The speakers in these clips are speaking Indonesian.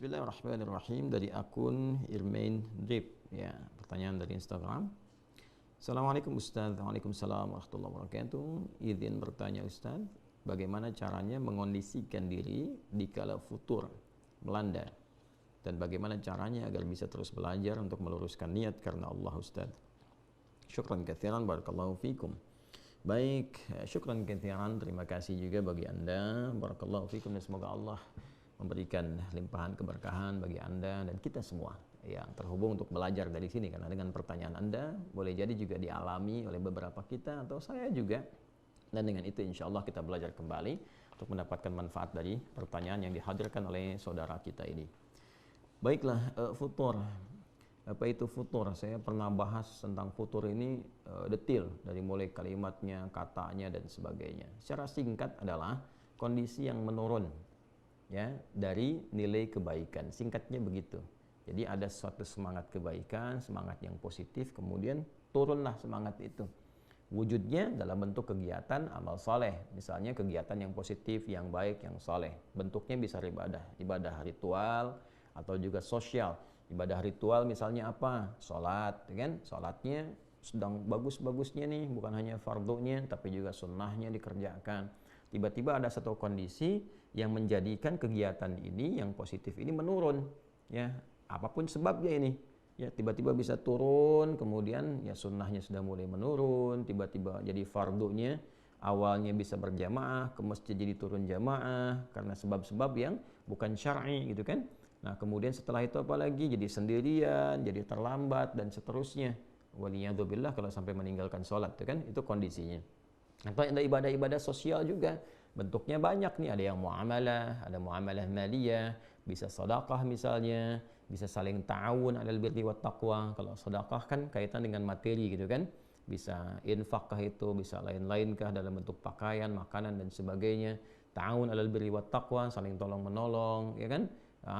Bismillahirrahmanirrahim, dari akun Irmain Drip. Ya, pertanyaan dari Instagram. Assalamualaikum Ustaz. Waalaikumsalam warahmatullahi wabarakatuh. Izin bertanya Ustaz, bagaimana caranya mengondisikan diri di kala futur melanda, dan bagaimana caranya agar bisa terus belajar untuk meluruskan niat karena Allah Ustaz. Syukran katsiran, barakallahu fikum. Baik, syukran katsiran, terima kasih juga bagi Anda, barakallahu fikum, dan semoga Allah memberikan limpahan keberkahan bagi Anda dan kita semua yang terhubung untuk belajar dari sini, karena dengan pertanyaan Anda boleh jadi juga dialami oleh beberapa kita atau saya juga, dan dengan itu insya Allah kita belajar kembali untuk mendapatkan manfaat dari pertanyaan yang dihadirkan oleh saudara kita ini. Baiklah, futur. Apa itu futur? Saya pernah bahas tentang futur ini detail, dari mulai kalimatnya, katanya, dan sebagainya. Secara singkat adalah kondisi yang menurun, ya, dari nilai kebaikan. Singkatnya begitu. Jadi ada suatu semangat kebaikan, semangat yang positif, kemudian turunlah semangat itu. Wujudnya dalam bentuk kegiatan amal soleh, misalnya kegiatan yang positif, yang baik, yang soleh. Bentuknya bisa ibadah ritual atau juga sosial. Ibadah ritual misalnya apa? Sholat, kan? Sholatnya sedang bagus-bagusnya nih, bukan hanya fardunya, tapi juga sunnahnya dikerjakan. Tiba-tiba ada satu kondisi yang menjadikan kegiatan ini yang positif ini menurun, ya, apapun sebabnya ini, ya, tiba-tiba bisa turun, kemudian ya sunnahnya sudah mulai menurun, tiba-tiba jadi fardunya awalnya bisa berjamaah, ke masjid jadi turun jamaah karena sebab-sebab yang bukan syar'i gitu kan. Nah, kemudian setelah itu apalagi jadi sendirian, jadi terlambat dan seterusnya. Waliyadzubillah kalau sampai meninggalkan sholat, itu kan, itu kondisinya. Atau ada ibadah-ibadah sosial juga, bentuknya banyak nih, ada yang muamalah, ada muamalah maliyah, bisa sedekah misalnya, bisa saling ta'awun 'alal birri wat taqwa. Kalau sedekah kan kaitan dengan materi gitu kan, bisa infak kah itu, bisa lain-lain kah dalam bentuk pakaian, makanan, dan sebagainya. Ta'awun 'alal birri wat taqwa, saling tolong menolong, ya kan,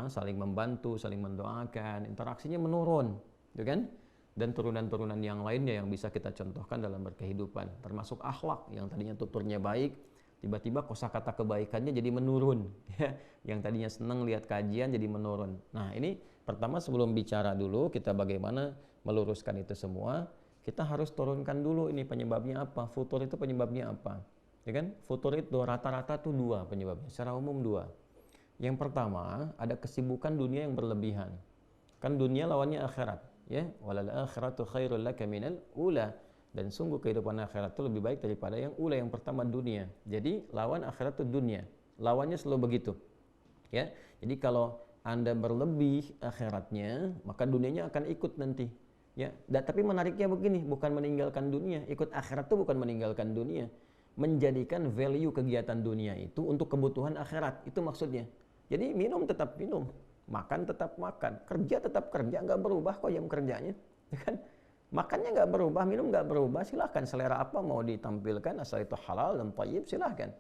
saling membantu, saling mendoakan, interaksinya menurun, gitu kan. Dan turunan-turunan yang lainnya yang bisa kita contohkan dalam berkehidupan, termasuk akhlak yang tadinya tuturnya baik, tiba-tiba kosakata kebaikannya jadi menurun, ya. Yang tadinya senang lihat kajian jadi menurun. Nah, ini pertama sebelum bicara dulu kita bagaimana meluruskan itu semua, kita harus turunkan dulu ini penyebabnya apa, futur itu penyebabnya apa, ya kan? Futur itu rata-rata tuh dua penyebabnya, secara umum dua. Yang pertama, ada kesibukan dunia yang berlebihan. Kan dunia lawannya akhirat, ya, walal akhiratu khairul laka minal ula, dan sungguh kehidupan akhirat itu lebih baik daripada yang ula, yang pertama dunia. Jadi lawan akhirat itu dunia, lawannya selalu begitu, ya. Jadi kalau Anda berlebih akhiratnya, maka dunianya akan ikut nanti, ya. Tapi menariknya begini, bukan meninggalkan dunia, ikut akhirat itu bukan meninggalkan dunia, menjadikan value kegiatan dunia itu untuk kebutuhan akhirat, itu maksudnya. Jadi minum tetap minum, makan tetap makan, kerja tetap kerja, nggak berubah kok jam kerjanya, ya kan? Makannya nggak berubah, minum nggak berubah, silahkan selera apa mau ditampilkan, asal itu halal dan thayyib silahkan.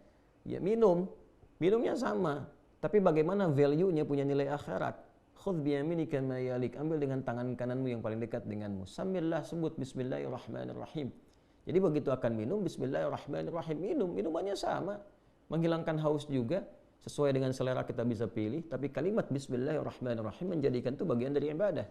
Ya, minumnya sama, tapi bagaimana value-nya, punya nilai akhirat. Khudh biyaminika ma yalik, ambil dengan tangan kananmu yang paling dekat denganmu. Samillah, sebut bismillahirrahmanirrahim. Jadi begitu akan minum, bismillahirrahmanirrahim, minumannya sama, menghilangkan haus juga. Sesuai dengan selera kita bisa pilih, tapi kalimat bismillahirrahmanirrahim menjadikan itu bagian dari ibadah,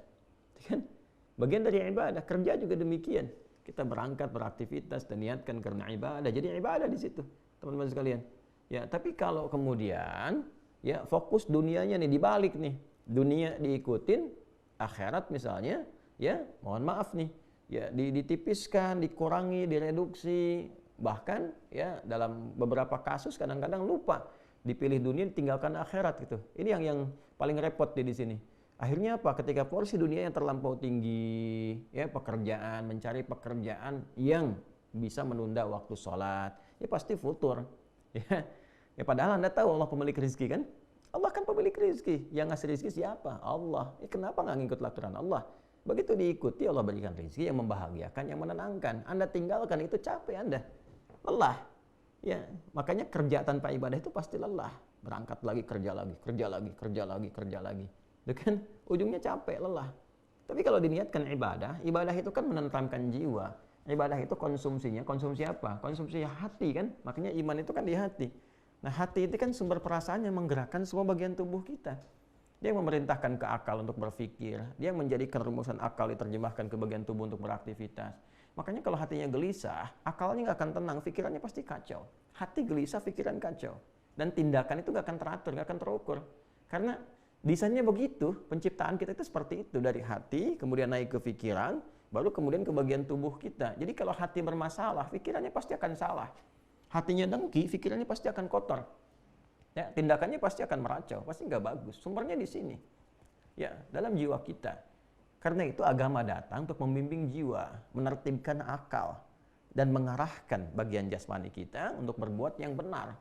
kan? Bagian dari ibadah. Kerja juga demikian, kita berangkat beraktivitas dan niatkan karena ibadah, jadi ibadah di situ, teman-teman sekalian, ya. Tapi kalau kemudian, ya, fokus dunianya nih dibalik nih, dunia diikutin, akhirat misalnya, ya, mohon maaf nih, ya, ditipiskan, dikurangi, direduksi, bahkan, ya, dalam beberapa kasus kadang-kadang lupa, dipilih dunia, ditinggalkan akhirat gitu. Ini yang paling repot di sini. Akhirnya apa? Ketika porsi dunia yang terlampau tinggi, ya, pekerjaan, mencari pekerjaan yang bisa menunda waktu sholat, ya pasti futur, ya. Ya, padahal Anda tahu Allah pemilik rezeki, kan? Allah kan pemilik rezeki. Yang ngasih rezeki siapa? Allah. Kenapa nggak ngikut aturan Allah? Begitu diikuti, Allah berikan rezeki yang membahagiakan, yang menenangkan. Anda tinggalkan, itu capek Anda, lelah. Ya, makanya kerja tanpa ibadah itu pasti lelah. Berangkat lagi, kerja lagi, kerja lagi, kerja lagi, kerja lagi. Itu kan ujungnya capek, lelah. Tapi kalau diniatkan ibadah, ibadah itu kan menenteramkan jiwa. Ibadah itu konsumsinya, konsumsi apa? Konsumsi hati, kan? Makanya iman itu kan di hati. Nah, hati itu kan sumber perasaan yang menggerakkan semua bagian tubuh kita. Dia yang memerintahkan ke akal untuk berpikir. Dia yang menjadikan rumusan akal diterjemahkan ke bagian tubuh untuk beraktivitas. Makanya kalau hatinya gelisah, akalnya nggak akan tenang, pikirannya pasti kacau. Hati gelisah, pikiran kacau. Dan tindakan itu nggak akan teratur, nggak akan terukur. Karena desainnya begitu, penciptaan kita itu seperti itu. Dari hati, kemudian naik ke pikiran, baru kemudian ke bagian tubuh kita. Jadi kalau hati bermasalah, pikirannya pasti akan salah. Hatinya dengki, pikirannya pasti akan kotor. Ya, tindakannya pasti akan meracau, pasti nggak bagus. Sumbernya di sini, ya, dalam jiwa kita. Karena itu agama datang untuk membimbing jiwa, menertibkan akal, dan mengarahkan bagian jasmani kita untuk berbuat yang benar.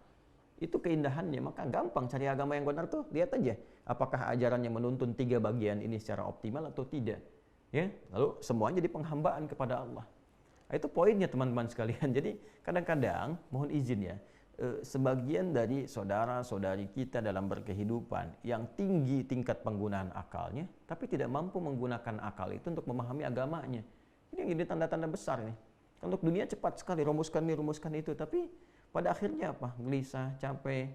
Itu keindahannya. Maka gampang cari agama yang benar tuh. Lihat aja, apakah ajarannya menuntun 3 bagian ini secara optimal atau tidak. Ya, lalu semuanya jadi penghambaan kepada Allah. Nah, itu poinnya teman-teman sekalian. Jadi kadang-kadang mohon izin ya, sebagian dari saudara-saudari kita dalam berkehidupan yang tinggi tingkat penggunaan akalnya, tapi tidak mampu menggunakan akal itu untuk memahami agamanya. Ini yang jadi tanda-tanda besar nih. Untuk dunia cepat sekali, rumuskan ini, rumuskan itu, tapi pada akhirnya apa? Gelisah, capek.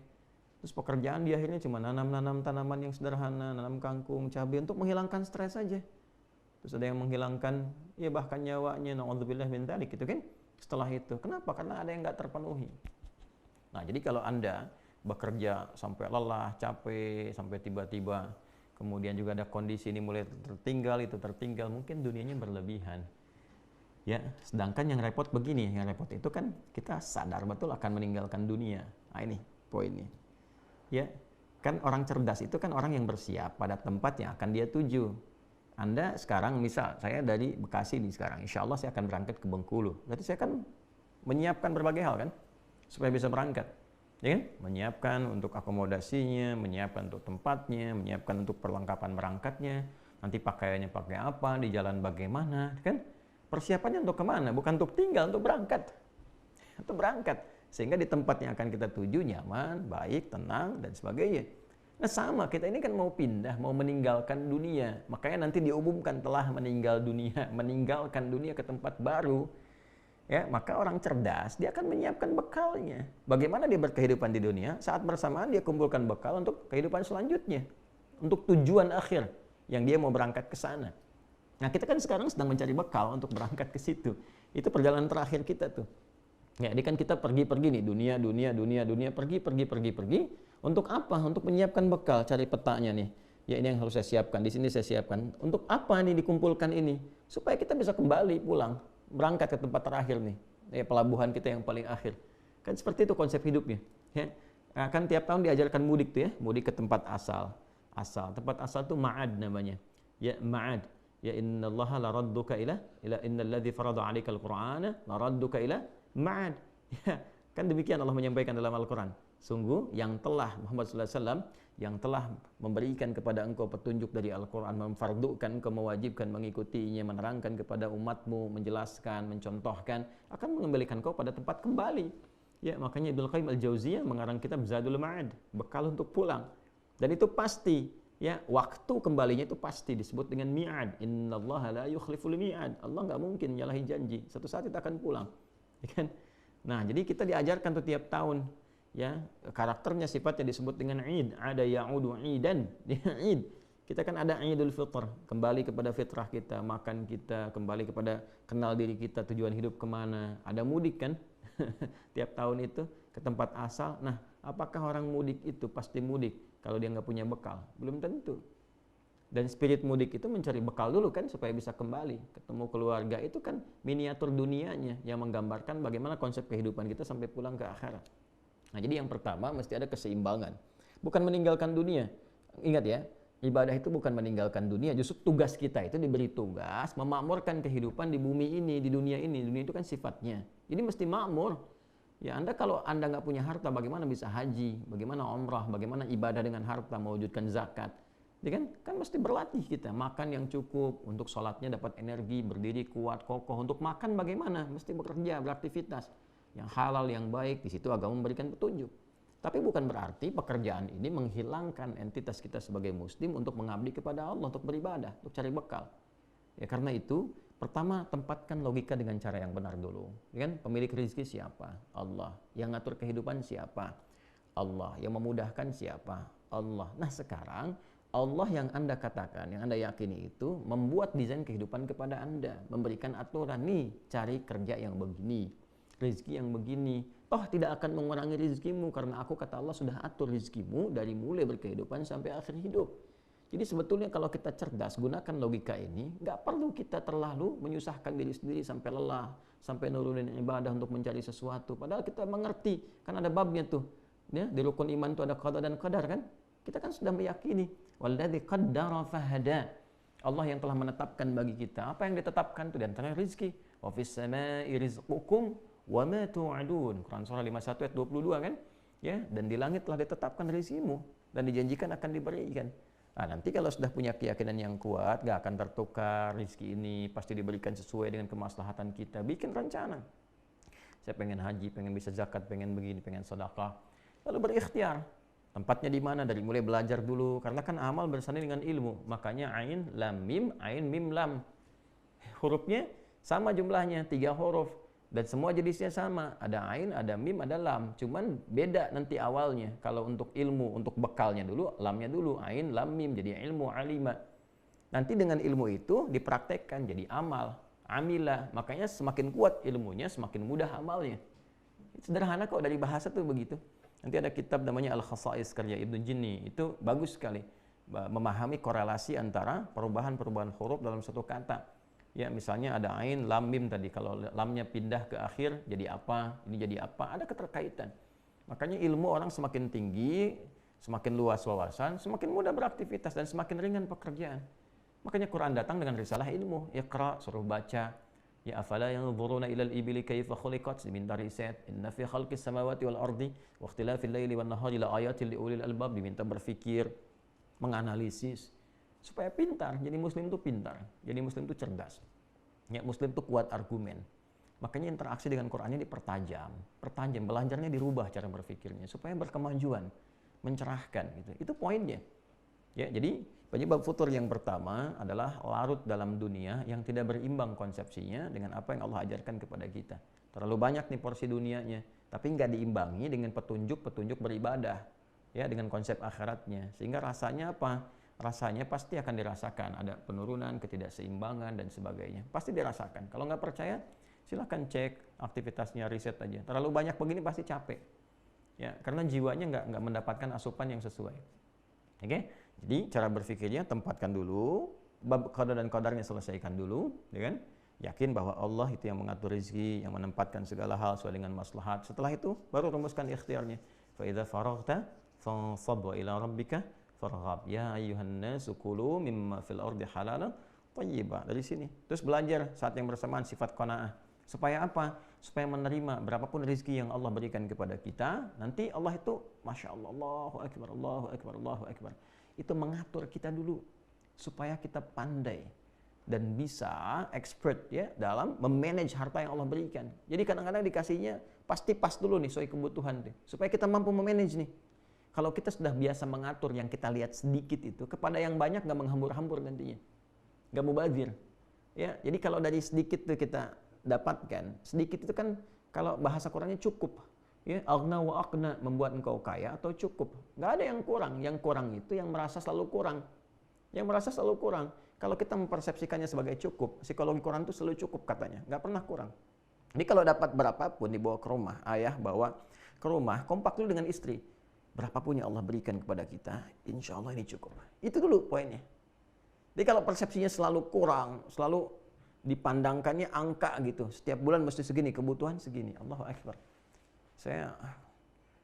Terus pekerjaan di akhirnya cuma nanam-nanam tanaman yang sederhana, nanam kangkung, cabai untuk menghilangkan stres saja. Terus ada yang menghilangkan, ya bahkan nyawanya, na'udzubillah min dzalik gitu kan. Setelah itu, kenapa? Karena ada yang nggak terpenuhi. Nah, jadi kalau Anda bekerja sampai lelah, capek, sampai tiba-tiba kemudian juga ada kondisi ini mulai tertinggal, itu tertinggal, mungkin dunianya berlebihan. Ya, sedangkan yang repot begini, yang repot itu kan kita sadar betul akan meninggalkan dunia. Nah, ini poinnya. Ya, kan orang cerdas itu kan orang yang bersiap pada tempat yang akan dia tuju. Anda sekarang, misal saya dari Bekasi nih sekarang, insya Allah saya akan berangkat ke Bengkulu. Berarti saya kan menyiapkan berbagai hal kan, supaya bisa berangkat. Ya kan? Menyiapkan untuk akomodasinya, menyiapkan untuk tempatnya, menyiapkan untuk perlengkapan berangkatnya, nanti pakaiannya pakai apa, di jalan bagaimana, kan? Persiapannya untuk kemana? Bukan untuk tinggal, untuk berangkat. Untuk berangkat. Sehingga di tempat yang akan kita tuju nyaman, baik, tenang, dan sebagainya. Nah sama, kita ini kan mau pindah, mau meninggalkan dunia. Makanya nanti diumumkan telah meninggalkan dunia ke tempat baru. Ya, maka orang cerdas, dia akan menyiapkan bekalnya. Bagaimana dia berkehidupan di dunia, saat bersamaan dia kumpulkan bekal untuk kehidupan selanjutnya. Untuk tujuan akhir, yang dia mau berangkat ke sana. Nah kita kan sekarang sedang mencari bekal untuk berangkat ke situ. Itu perjalanan terakhir kita tuh. Ya, ini kan kita pergi-pergi nih, dunia, pergi. Untuk apa? Untuk menyiapkan bekal, cari petanya nih. Ya ini yang harus saya siapkan, di sini saya siapkan. Untuk apa nih dikumpulkan ini? Supaya kita bisa kembali pulang, berangkat ke tempat terakhir nih. Ya, pelabuhan kita yang paling akhir. Kan seperti itu konsep hidupnya. Ya. Nah, kan tiap tahun diajarkan mudik tuh ya, mudik ke tempat asal. Tempat asal itu ma'ad namanya. Ya, ma'ad. Ya innallaha laradduka ila innalladzi farada 'alaikal qur'ana laradduka ila ma'ad. Ya, kan demikian Allah menyampaikan dalam Al-Qur'an. Sungguh yang telah Muhammad sallallahu alaihi wasallam yang telah memberikan kepada engkau petunjuk dari Al-Qur'an, memfardukan engkau, mewajibkan mengikutinya, menerangkan kepada umatmu, menjelaskan, mencontohkan, akan mengembalikan engkau pada tempat kembali. Ya, makanya Ibnu Qayyim Al-Jauziyah mengarang kitab Zadul Ma'ad, bekal untuk pulang. Dan itu pasti, ya, waktu kembalinya itu pasti disebut dengan mi'ad. Innallaha la yukhliful mi'ad. Allah nggak mungkin nyalahi janji. Satu saat kita akan pulang. Ya kan? Nah, jadi kita diajarkan tuh tiap tahun, ya, karakternya sifatnya disebut dengan id, ada ya'udu idan, id. Kita kan ada Idul Fitr, kembali kepada fitrah kita, makan kita, kembali kepada kenal diri kita, tujuan hidup kemana. Ada mudik kan, tiap tahun itu ke tempat asal. Nah, apakah orang mudik itu pasti mudik kalau dia nggak punya bekal? Belum tentu. Dan spirit mudik itu mencari bekal dulu kan supaya bisa kembali ketemu keluarga. Itu kan miniatur dunianya yang menggambarkan bagaimana konsep kehidupan kita sampai pulang ke akhirat. Nah, jadi yang pertama mesti ada keseimbangan. Bukan meninggalkan dunia. Ingat ya, ibadah itu bukan meninggalkan dunia. Justru tugas kita itu diberi tugas memakmurkan kehidupan di bumi ini, di dunia ini. Dunia itu kan sifatnya. Jadi mesti makmur. Ya, kalau Anda nggak punya harta, bagaimana bisa haji? Bagaimana umrah? Bagaimana ibadah dengan harta, mewujudkan zakat? Ya kan mesti berlatih kita, makan yang cukup, untuk sholatnya dapat energi, berdiri kuat, kokoh. Untuk makan bagaimana? Mesti bekerja, beraktivitas. Yang halal, yang baik, di situ agama memberikan petunjuk. Tapi bukan berarti pekerjaan ini menghilangkan entitas kita sebagai muslim untuk mengabdi kepada Allah, untuk beribadah, untuk cari bekal. Ya, karena itu, pertama tempatkan logika dengan cara yang benar dulu. Ya kan? Pemilik rezeki siapa? Allah. Yang ngatur kehidupan siapa? Allah. Yang memudahkan siapa? Allah. Nah sekarang, Allah yang Anda katakan, yang Anda yakini itu membuat desain kehidupan kepada Anda, memberikan aturan nih, cari kerja yang begini, rezeki yang begini. Toh tidak akan mengurangi rezekimu karena aku kata Allah sudah atur rezekimu dari mulai berkehidupan sampai akhir hidup. Jadi sebetulnya kalau kita cerdas gunakan logika ini, nggak perlu kita terlalu menyusahkan diri sendiri sampai lelah, sampai nurunin ibadah untuk mencari sesuatu. Padahal kita mengerti, kan ada babnya tuh. Ya, di rukun iman itu ada qada dan qadar kan? Kita kan sudah meyakini walladzi qaddara fahada. Allah yang telah menetapkan bagi kita apa yang ditetapkan itu di antara rezeki. Wa fis samai rizqukum wa ma tu'adun. Quran surah 51 ayat 22 kan? Ya, dan di langit telah ditetapkan rezekimu dan dijanjikan akan diberikan. Nah, nanti kalau sudah punya keyakinan yang kuat, gak akan tertukar rezeki ini, pasti diberikan sesuai dengan kemaslahatan kita. Bikin rencana. Saya pengen haji, pengen bisa zakat, pengen begini, pengen sedekah. Lalu berikhtiar. Tempatnya di mana? Dari mulai belajar dulu. Karena kan amal bersanding dengan ilmu. Makanya ain, lam, mim, lam. Hurufnya sama jumlahnya, 3 huruf. Dan semua jenisnya sama. Ada ain, ada mim, ada lam. Cuman beda nanti awalnya. Kalau untuk ilmu, untuk bekalnya dulu, lamnya dulu. Ain, lam, mim. Jadi ilmu, alima. Nanti dengan ilmu itu dipraktekkan jadi amal. Amilah. Makanya semakin kuat ilmunya, semakin mudah amalnya. Sederhana kok dari bahasa tuh begitu. Nanti ada kitab namanya Al-Khasa'is karya Ibnu Jinni. Itu bagus sekali. Memahami korelasi antara perubahan-perubahan huruf dalam satu kata. Ya, misalnya ada ain, lam, mim tadi. Kalau lamnya pindah ke akhir, jadi apa? Ini jadi apa? Ada keterkaitan. Makanya ilmu orang semakin tinggi, semakin luas wawasan, semakin mudah beraktivitas dan semakin ringan pekerjaan. Makanya Quran datang dengan risalah ilmu. Iqra, suruh baca. Ya afala yanzuruna ilal ibili kaifa khuliqat, diminta riset. Inna fi khalqis samawati wal ardi wa ikhtilafil laili wan nahari la ayatil liulil albab, diminta berpikir, menganalisis supaya pintar. Jadi muslim itu pintar, jadi muslim itu cerdas. Ya, muslim itu kuat argumen. Makanya interaksi dengan Qurannya dipertajam, belajarnya dirubah cara berpikirnya supaya berkemajuan, mencerahkan gitu. Itu poinnya. Ya, jadi penyebab futur yang pertama adalah larut dalam dunia yang tidak berimbang konsepsinya dengan apa yang Allah ajarkan kepada kita. Terlalu banyak nih porsi dunianya, tapi nggak diimbangi dengan petunjuk-petunjuk beribadah, ya, dengan konsep akhiratnya. Sehingga rasanya apa? Rasanya pasti akan dirasakan. Ada penurunan, ketidakseimbangan, dan sebagainya. Pasti dirasakan. Kalau nggak percaya, silahkan cek aktivitasnya, riset aja. Terlalu banyak begini pasti capek. Ya, karena jiwanya nggak mendapatkan asupan yang sesuai. Oke? Jadi cara berpikirnya tempatkan dulu, bab qada dan qadarnya selesaikan dulu, ya kan? Yakin bahwa Allah itu yang mengatur rezeki, yang menempatkan segala hal sesuai dengan maslahat. Setelah itu baru rumuskan ikhtiarnya. Fa idza faraghta fansab wa ila rabbika farghab. Ya ayyuhan nasu kulu mimma fil ardi halalan thayyiba. Dari sini. Terus belajar saat yang bersamaan sifat qanaah. Supaya apa? Supaya menerima berapapun rezeki yang Allah berikan kepada kita. Nanti Allah itu Masya Allah, Allahu Akbar, Allahu Akbar, Allahu Akbar. Itu mengatur kita dulu supaya kita pandai dan bisa expert ya dalam memanage harta yang Allah berikan. Jadi kadang-kadang dikasihnya pasti pas dulu nih sesuai kebutuhan deh, supaya kita mampu memanage nih. Kalau kita sudah biasa mengatur yang kita lihat sedikit itu kepada yang banyak, nggak menghambur-hambur nantinya, nggak mubazir. Ya, jadi kalau dari sedikit tuh kita dapatkan, sedikit itu kan kalau bahasa Qurannya cukup. Ya, aghna wa aqna, membuat engkau kaya atau cukup. Nggak ada yang kurang. Yang kurang itu yang merasa selalu kurang. Yang merasa selalu kurang. Kalau kita mempersepsikannya sebagai cukup, psikologi Quran itu selalu cukup katanya. Nggak pernah kurang. Jadi kalau dapat berapapun dibawa ke rumah, ayah bawa ke rumah, kompak dulu dengan istri. Berapapun yang Allah berikan kepada kita, insya Allah ini cukup. Itu dulu poinnya. Jadi kalau persepsinya selalu kurang, selalu dipandangkannya angka gitu. Setiap bulan mesti segini, kebutuhan segini. Allahu Akbar. Saya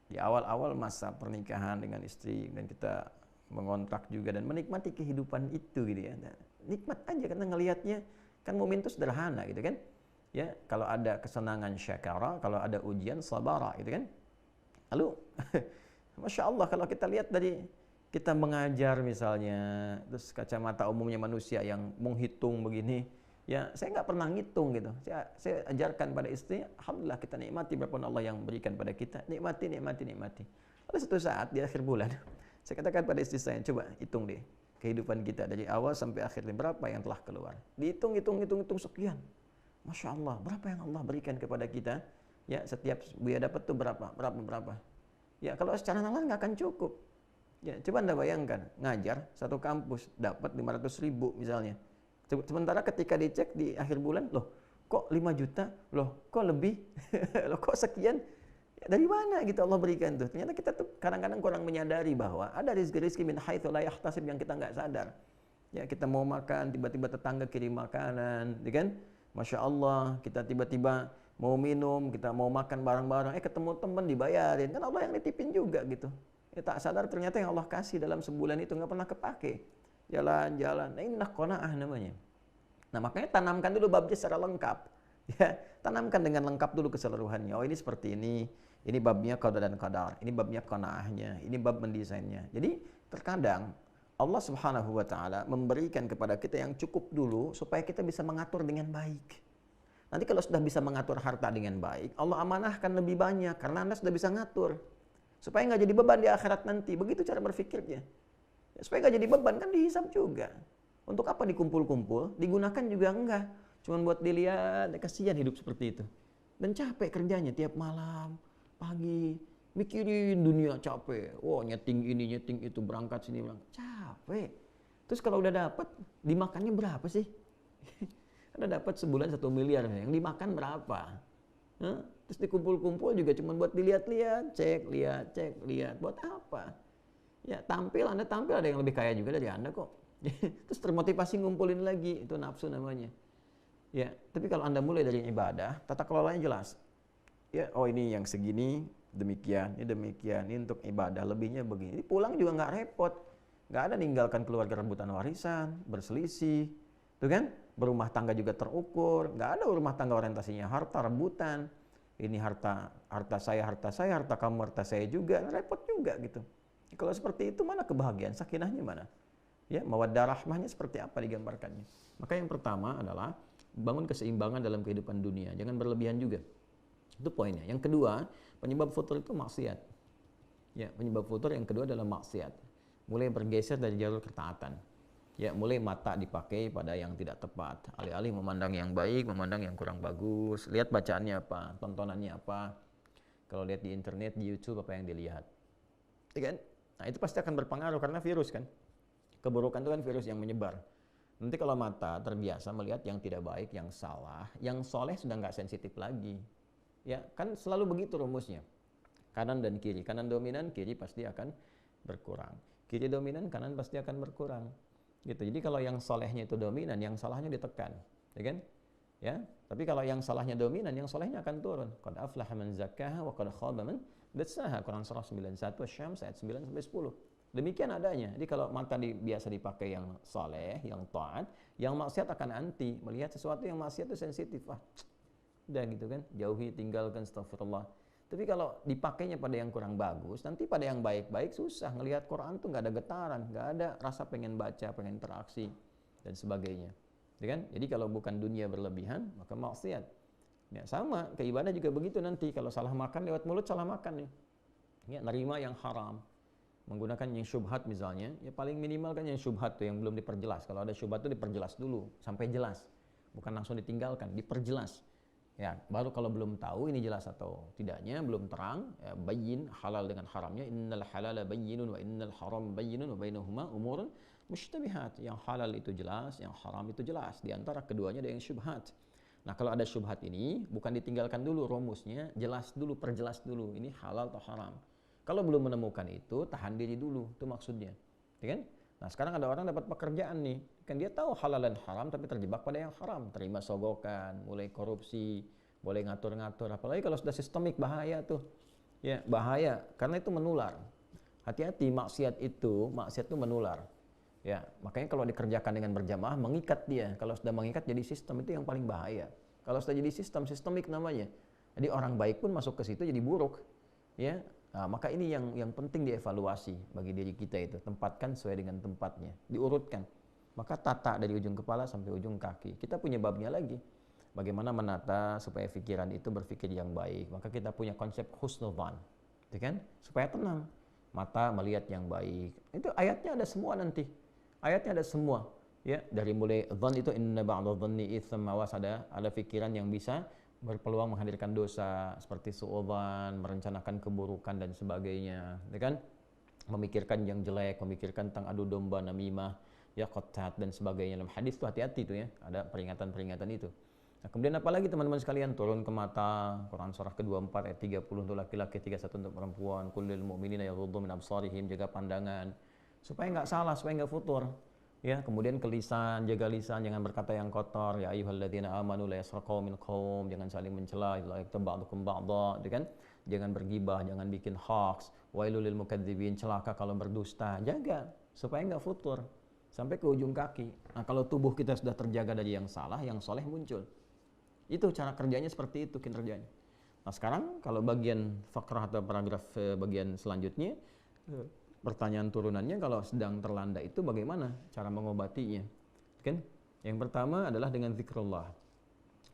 di awal-awal masa pernikahan dengan istri dan kita mengontrak juga dan menikmati kehidupan itu gitu ya. Dan nikmat aja karena ngelihatnya kan mukmin itu sederhana gitu kan. Ya, kalau ada kesenangan syakara, kalau ada ujian sabara gitu kan. Lalu Masya Allah kalau kita lihat dari kita mengajar misalnya, terus kacamata umumnya manusia yang menghitung begini, ya saya nggak pernah ngitung gitu. Saya ajarkan pada istri, alhamdulillah kita nikmati berapa Allah yang berikan pada kita, nikmati. Lalu suatu saat di akhir bulan, saya katakan pada istri saya, coba hitung deh kehidupan kita dari awal sampai akhir berapa yang telah keluar. Dihitung sekian. Masya Allah, berapa yang Allah berikan kepada kita? Ya setiap buaya dapat tuh berapa. Ya kalau secara nalar nggak akan cukup. Ya, coba Anda bayangkan, ngajar satu kampus dapat 500.000 misalnya. Sementara ketika dicek di akhir bulan, loh kok 5 juta, loh kok lebih, loh kok sekian, ya, dari mana gitu Allah berikan tuh. Ternyata kita tuh kadang-kadang kurang menyadari bahwa ada rizki-rizki min haitsu la yahtasib yang kita nggak sadar. Ya, kita mau makan, tiba-tiba tetangga kirim makanan, ya kan? Masya Allah, kita tiba-tiba mau minum, kita mau makan bareng-bareng, ketemu teman dibayarin, kan Allah yang nitipin juga gitu. Ya, tak sadar ternyata yang Allah kasih dalam sebulan itu nggak pernah kepake. Jalan-jalan, nah ini qanaah namanya. Nah makanya tanamkan dulu babnya secara lengkap. Ya, tanamkan dengan lengkap dulu keseluruhannya. Oh ini seperti ini babnya qada dan qadar, ini babnya qanaahnya, ini bab mendesainnya. Jadi terkadang Allah Subhanahu wa taala memberikan kepada kita yang cukup dulu supaya kita bisa mengatur dengan baik. Nanti kalau sudah bisa mengatur harta dengan baik, Allah amanahkan lebih banyak karena Anda sudah bisa ngatur. Supaya nggak jadi beban di akhirat nanti. Begitu cara berpikirnya. Ya, supaya nggak jadi beban, kan dihisab juga. Untuk apa dikumpul-kumpul? Digunakan juga enggak. Cuman buat dilihat, kasihan hidup seperti itu. Dan capek kerjanya tiap malam, pagi, mikirin dunia capek. Oh nyeting ini, nyeting itu, berangkat sini, berangkat. Capek. Terus kalau udah dapat, dimakannya berapa sih? Ada dapat sebulan 1 miliar, yang dimakan berapa? Hah? Terus dikumpul-kumpul juga cuma buat dilihat-lihat, cek, lihat. Buat apa? Ya Anda tampil ada yang lebih kaya juga dari Anda kok. Terus termotivasi ngumpulin lagi, itu nafsu namanya. Ya, tapi kalau Anda mulai dari ibadah, tata kelolanya jelas. Ya, oh ini yang segini, demikian, ini untuk ibadah, lebihnya begini. Pulang juga nggak repot. Nggak ada ninggalkan keluarga rebutan warisan, berselisih. Tuh kan? Berumah tangga juga terukur. Nggak ada rumah tangga orientasinya harta, rebutan. Ini harta saya, harta kamu, harta saya juga, repot juga gitu. Kalau seperti itu mana kebahagiaan, sakinahnya mana? Ya, mawaddah rahmahnya seperti apa digambarkannya? Maka yang pertama adalah bangun keseimbangan dalam kehidupan dunia, jangan berlebihan juga. Itu poinnya. Yang kedua, penyebab futur itu maksiat. Ya, penyebab futur yang kedua adalah maksiat. Mulai bergeser dari jalur ketaatan. Ya, mulai mata dipakai pada yang tidak tepat. Alih-alih memandang yang baik, memandang yang kurang bagus. Lihat bacaannya apa, tontonannya apa. Kalau lihat di internet, di YouTube, apa yang dilihat. Ya kan? Nah, itu pasti akan berpengaruh karena virus kan. Keburukan itu kan virus yang menyebar. Nanti kalau mata terbiasa melihat yang tidak baik, yang salah, yang soleh sudah nggak sensitif lagi. Ya, kan selalu begitu rumusnya. Kanan dan kiri. Kanan dominan, kiri pasti akan berkurang. Kiri dominan, kanan pasti akan berkurang. Gitu. Jadi kalau yang solehnya itu dominan, yang salahnya ditekan, ya kan? Ya. Tapi kalau yang salahnya dominan, yang solehnya akan turun. Qad aflaha man zakkaha wa qad khaba man dassaha. Quran surah 91 Asy-Syams ayat 9 sampai 10. Demikian adanya. Jadi kalau mata biasa dipakai yang soleh, yang taat, yang maksiat akan anti. Melihat sesuatu yang maksiat itu sensitif. Udah gitu kan? Jauhi, tinggalkan, astagfirullah. Tapi kalau dipakainya pada yang kurang bagus, nanti pada yang baik-baik susah. Ngelihat Quran tuh nggak ada getaran, nggak ada rasa pengen baca, pengen interaksi, dan sebagainya. Ya kan? Jadi kalau bukan dunia berlebihan, maka maksiat. Ya, sama, ke ibadah juga begitu nanti. Kalau salah makan lewat mulut, salah makan nih. Ya, nerima yang haram. Menggunakan yang syubhat misalnya, ya paling minimal kan yang syubhat tuh yang belum diperjelas. Kalau ada syubhat tuh diperjelas dulu, sampai jelas. Bukan langsung ditinggalkan, diperjelas. Ya, baru kalau belum tahu ini jelas atau tidaknya, belum terang, ya, bayyin halal dengan haramnya. Innal halala bayyinun wa innal haram bayyinun wa bainahuma umurun mushtabihat. Yang halal itu jelas, yang haram itu jelas. Di antara keduanya ada yang syubhat. Nah, kalau ada syubhat ini bukan ditinggalkan dulu rumusnya, jelas dulu, perjelas dulu ini halal atau haram. Kalau belum menemukan itu, tahan diri dulu, itu maksudnya. Ya kan? Nah, sekarang ada orang dapat pekerjaan nih, kan dia tahu halal dan haram tapi terjebak pada yang haram, terima sogokan, mulai korupsi, boleh ngatur-ngatur, apalagi kalau sudah sistemik bahaya tuh. Ya, bahaya karena itu menular. Hati-hati, maksiat itu menular. Ya, makanya kalau dikerjakan dengan berjamaah mengikat dia. Kalau sudah mengikat jadi sistem, itu yang paling bahaya. Kalau sudah jadi sistemik namanya. Jadi orang baik pun masuk ke situ jadi buruk. Ya. Nah, maka ini yang penting dievaluasi bagi diri kita itu, tempatkan sesuai dengan tempatnya, diurutkan. Maka tata dari ujung kepala sampai ujung kaki. Kita punya babnya lagi. Bagaimana menata supaya pikiran itu berpikir yang baik. Maka kita punya konsep husnudzan, gitu kan? Supaya tenang. Mata melihat yang baik. Itu ayatnya ada semua nanti. Ayatnya ada semua. Ya, dari mulai dzan itu inna ba'dadh dhanni itsam, awas ada pikiran yang bisa berpeluang menghadirkan dosa seperti suudzon, merencanakan keburukan dan sebagainya, ya kan? memikirkan yang jelek, memikirkan tentang adu domba, namimah, ya qatat dan sebagainya. Dalam hadis tuh hati-hati tuh ya, ada peringatan-peringatan itu. Nah, kemudian apalagi teman-teman sekalian, turun ke mata, Quran surah ke-24 ayat 30 untuk laki-laki, 31 untuk perempuan, kullil mu'minina yaghuddu min absarihim, jaga pandangan supaya nggak salah, supaya nggak futur. Ya, kemudian ke lisan, jaga lisan, jangan berkata yang kotor. Ya ayyuhalladzina amanu la yasraqu min qaum, jangan saling mencela, la yaktab ba'dukum ba'dha, gitu kan? Jangan bergibah, jangan bikin hoax. Wailul lil mukadzibin, celaka kalau berdusta. Jaga supaya nggak futur sampai ke ujung kaki. Nah, kalau tubuh kita sudah terjaga dari yang salah, yang soleh muncul. Itu cara kerjanya, seperti itu kinerjanya. Nah, sekarang kalau bagian fakrah atau paragraf bagian selanjutnya, pertanyaan turunannya, kalau sedang terlanda itu bagaimana cara mengobatinya? Kan? Yang pertama adalah dengan zikrullah.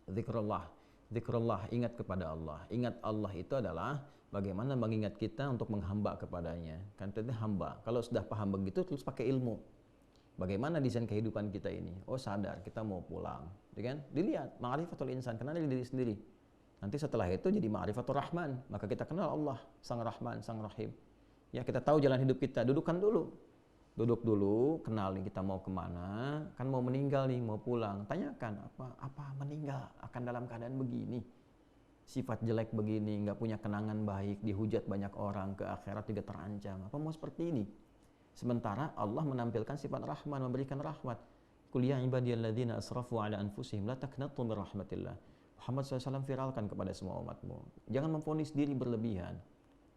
Zikrullah, ingat kepada Allah. Ingat Allah itu adalah bagaimana mengingat kita untuk menghamba kepadanya. Kan itu hamba. Kalau sudah paham begitu, terus pakai ilmu. Bagaimana desain kehidupan kita ini? Oh, sadar kita mau pulang, kan? Dilihat ma'rifatul insan, kenal diri sendiri. Nanti setelah itu jadi ma'rifatul rahman, maka kita kenal Allah, sang rahman, sang rahim. Ya, kita tahu jalan hidup kita, duduk dulu, kenal nih kita mau kemana, kan mau meninggal nih, mau pulang, tanyakan apa meninggal akan dalam keadaan begini, sifat jelek begini, nggak punya kenangan baik, dihujat banyak orang, ke akhirat juga terancam, apa mau seperti ini? Sementara Allah menampilkan sifat rahman, memberikan rahmat. Qul ya ibadiyalladzina asrafu ala anfusihim la taqnatu min rahmatillah. Muhammad SAW viralkan kepada semua umatmu, jangan memvonis diri berlebihan.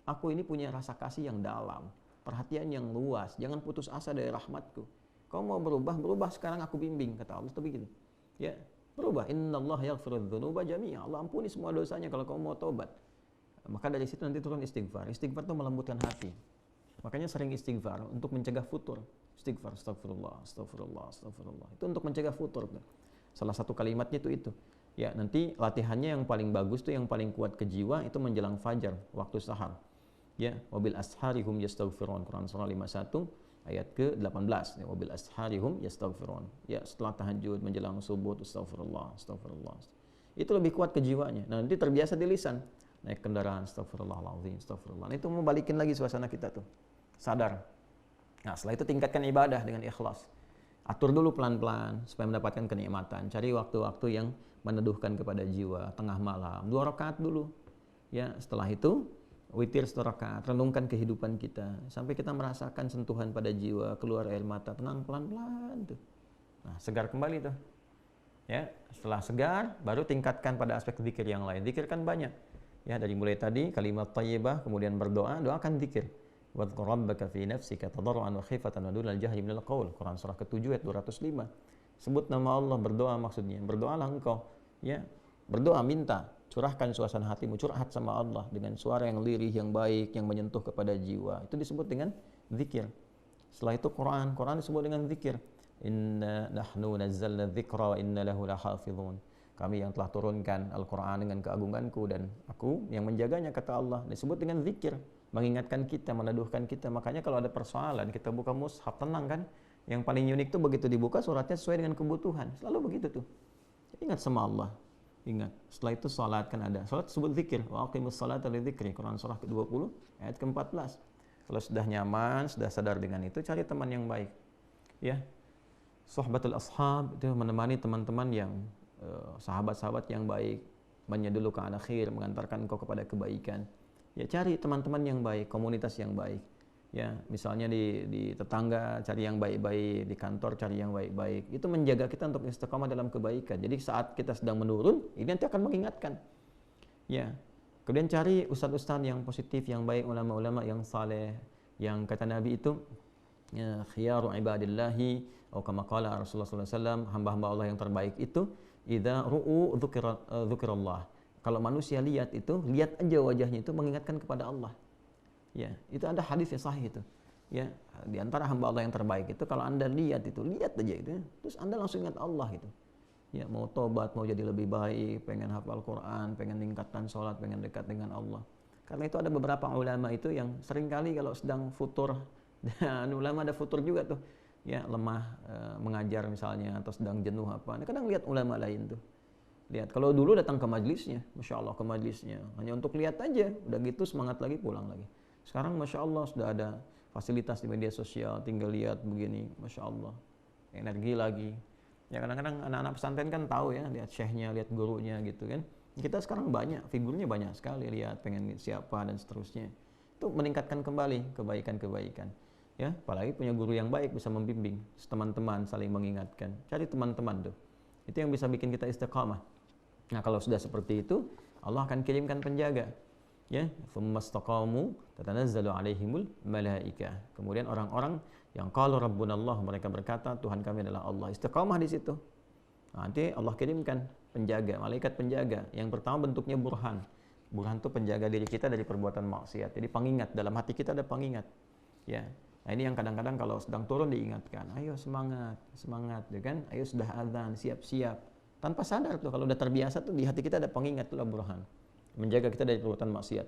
Aku ini punya rasa kasih yang dalam, perhatian yang luas, jangan putus asa dari rahmatku. Kau mau berubah sekarang aku bimbing, kata Allah, itu begitu. Ya, berubah. Innallaha yaghfirudz dzunuba jami'a. Allah ampuni semua dosanya kalau kau mau tobat. Maka dari situ nanti turun istighfar. Istighfar itu melembutkan hati. Makanya sering istighfar untuk mencegah futur. Istighfar, astagfirullah. Itu untuk mencegah futur. Salah satu kalimatnya itu. Ya, nanti latihannya yang paling bagus tuh, yang paling kuat ke jiwa itu menjelang fajar, waktu sahar. Ya, wabil asharihum yastaghfirun. Quran surah 51 ayat ke-18. Ya, wabil asharihum yastaghfirun. Ya, setelah tahajud menjelang subuh astagfirullah. Itu lebih kuat ke jiwanya. Nah, nanti terbiasa di lisan. Naik kendaraan astagfirullahaladzim, astagfirullah. Nah, itu mau balikin lagi suasana kita tuh. Sadar. Nah, setelah itu tingkatkan ibadah dengan ikhlas. Atur dulu pelan-pelan supaya mendapatkan kenikmatan. Cari waktu-waktu yang meneduhkan kepada jiwa, tengah malam, 2 rakaat dulu. Ya, setelah itu witir 1 rakaat, renungkan kehidupan kita sampai kita merasakan sentuhan pada jiwa, keluar air mata, tenang pelan-pelan tuh. Nah, segar kembali tuh. Ya, setelah segar baru tingkatkan pada aspek zikir yang lain. Zikir kan banyak. Ya, dari mulai tadi kalimat thayyibah, kemudian berdoa, doakan zikir. Wadhkur rabbaka fi nafsika tadarruan wa khifatan wa dunal jahri minal qaul. Quran surah ke-7 ayat 205. Sebut nama Allah, berdoa maksudnya. Berdoalah engkau, ya. Berdoa, minta, curahkan suasana hatimu, curhat sama Allah dengan suara yang lirih, yang baik, yang menyentuh kepada jiwa. Itu disebut dengan zikir. Setelah itu Quran disebut dengan zikir. Inna nahnu nazzalna dzikra wa inna lahu lahafizun. Kami yang telah turunkan Al-Quran dengan keagunganku dan aku yang menjaganya, kata Allah. Disebut dengan zikir, mengingatkan kita, meneduhkan kita. Makanya kalau ada persoalan, kita buka mushaf, tenang kan? Yang paling unik tuh begitu dibuka suratnya sesuai dengan kebutuhan. Selalu begitu tuh. Ingat sama Allah. Ingat. Setelah itu salat kan ada. Salat disebut zikir. Wa aqimus salata lidzikri. Quran surah ke-20 ayat ke-14. Kalau sudah nyaman, sudah sadar dengan itu, cari teman yang baik. Ya. Sohbatul ashab itu menemani teman-teman yang sahabat-sahabat yang baik, menyedulu ke akhir, mengantarkan engkau kepada kebaikan. Ya, cari teman-teman yang baik, komunitas yang baik. Ya, misalnya di tetangga cari yang baik-baik, di kantor cari yang baik-baik. Itu menjaga kita untuk istiqamah dalam kebaikan. Jadi saat kita sedang menurun, ini nanti akan mengingatkan. Ya. Kemudian cari ustaz-ustaz yang positif, yang baik, ulama-ulama yang saleh, yang kata Nabi itu ya, khiyaru ibadillahi atau kama qala Rasulullah sallallahu alaihi wasallam, hamba-hamba Allah yang terbaik itu idza ru'u dzukirallah. Kalau manusia lihat itu, lihat aja wajahnya itu mengingatkan kepada Allah. Ya, itu ada hadis yang sahih itu. Ya, di antara hamba Allah yang terbaik itu kalau Anda lihat itu, lihat aja itu, terus Anda langsung ingat Allah itu. Ya, mau tobat, mau jadi lebih baik, pengen hafal Quran, pengen tingkatkan sholat, pengen dekat dengan Allah. Karena itu ada beberapa ulama itu yang seringkali kalau sedang futur, dan ulama ada futur juga tuh, ya lemah mengajar misalnya, atau sedang jenuh apa. Nah, kadang lihat ulama lain tuh. Lihat, kalau dulu datang ke majlisnya, Masya Allah ke majlisnya, hanya untuk lihat aja, udah gitu semangat lagi pulang lagi. Sekarang Masya Allah sudah ada fasilitas di media sosial, tinggal lihat begini, Masya Allah, energi lagi. Ya kadang-kadang anak-anak pesantren kan tahu ya, lihat syekhnya, lihat gurunya gitu kan. Kita sekarang banyak, figurnya banyak sekali, lihat pengen siapa dan seterusnya. Itu meningkatkan kembali kebaikan-kebaikan. Ya, apalagi punya guru yang baik bisa membimbing, teman-teman saling mengingatkan. Cari teman-teman tuh. Itu yang bisa bikin kita istiqamah. Nah, kalau sudah seperti itu, Allah akan kirimkan penjaga. Ya, fammastaqamu tatanazzalu alaihimul malaikah. Kemudian orang-orang yang qalu rabbunallah, mereka berkata Tuhan kami adalah Allah. Istiqamah di situ. Nah, nanti Allah kirimkan penjaga, malaikat penjaga. Yang pertama bentuknya burhan. Burhan itu penjaga diri kita dari perbuatan maksiat. Jadi pengingat, dalam hati kita ada pengingat. Ya. Nah, ini yang kadang-kadang kalau sedang turun diingatkan, ayo semangat, semangat, ya kan? Ayo sudah azan, siap-siap. Tanpa sadar tuh, kalau udah terbiasa tuh di hati kita ada pengingat, itulah burhan. Menjaga kita dari perbuatan maksiat.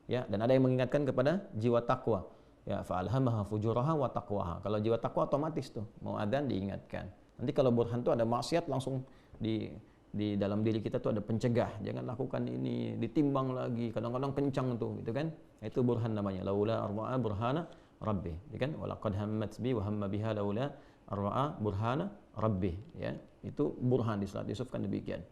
Ya, dan ada yang mengingatkan kepada jiwa takwa. Ya, fa'alhamaha fujuraha wa taqwaha. Kalau jiwa takwa otomatis tuh, mau adzan diingatkan. Nanti kalau burhan tuh ada maksiat langsung di dalam diri kita tuh ada pencegah. Jangan lakukan ini, ditimbang lagi. Kadang-kadang kencang tuh, gitu kan? Itu burhan namanya. Laula arwa'a burhana rabbih, ya kan? Walaqad hammat bi wa hamma biha laula arwa'a burhana rabbih, ya. Itu burhan di surat Yusuf kan demikian.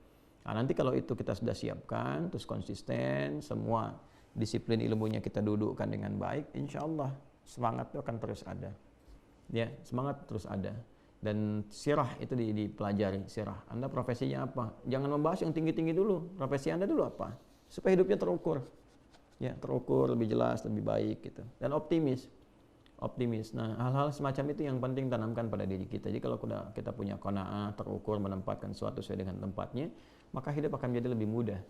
Nah, nanti kalau itu kita sudah siapkan, terus konsisten, semua disiplin ilmunya kita dudukkan dengan baik, insya Allah semangat itu akan terus ada. Ya, semangat terus ada. Dan sirah itu dipelajari, sirah. Anda profesinya apa? Jangan membahas yang tinggi-tinggi dulu. Profesi Anda dulu apa? Supaya hidupnya terukur. Ya, terukur, lebih jelas, lebih baik gitu. Dan optimis. Optimis. Nah, hal-hal semacam itu yang penting tanamkan pada diri kita. Jadi kalau kita punya qanaah, terukur, menempatkan sesuatu sesuai dengan tempatnya, maka hidup akan menjadi lebih mudah.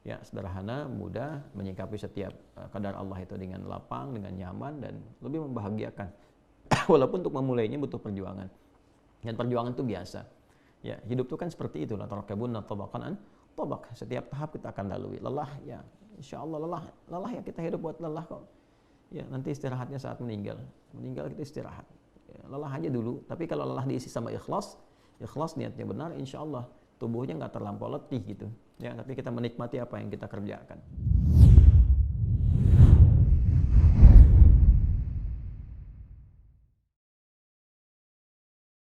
Ya, sederhana, mudah, menyikapi setiap kadar Allah itu dengan lapang, dengan nyaman, dan lebih membahagiakan. Walaupun untuk memulainya butuh perjuangan. Dan perjuangan itu biasa. Ya, hidup itu kan seperti itu. La tarakabunna tabaqan an tabaq. Setiap tahap kita akan lalui. Lelah, ya, insya Allah lelah ya, kita hidup buat lelah kok. Ya, nanti istirahatnya saat meninggal kita istirahat. Ya, lelah aja dulu. Tapi kalau lelah diisi sama ikhlas niatnya benar, insya Allah tubuhnya nggak terlampau letih gitu. Ya, tapi kita menikmati apa yang kita kerjakan.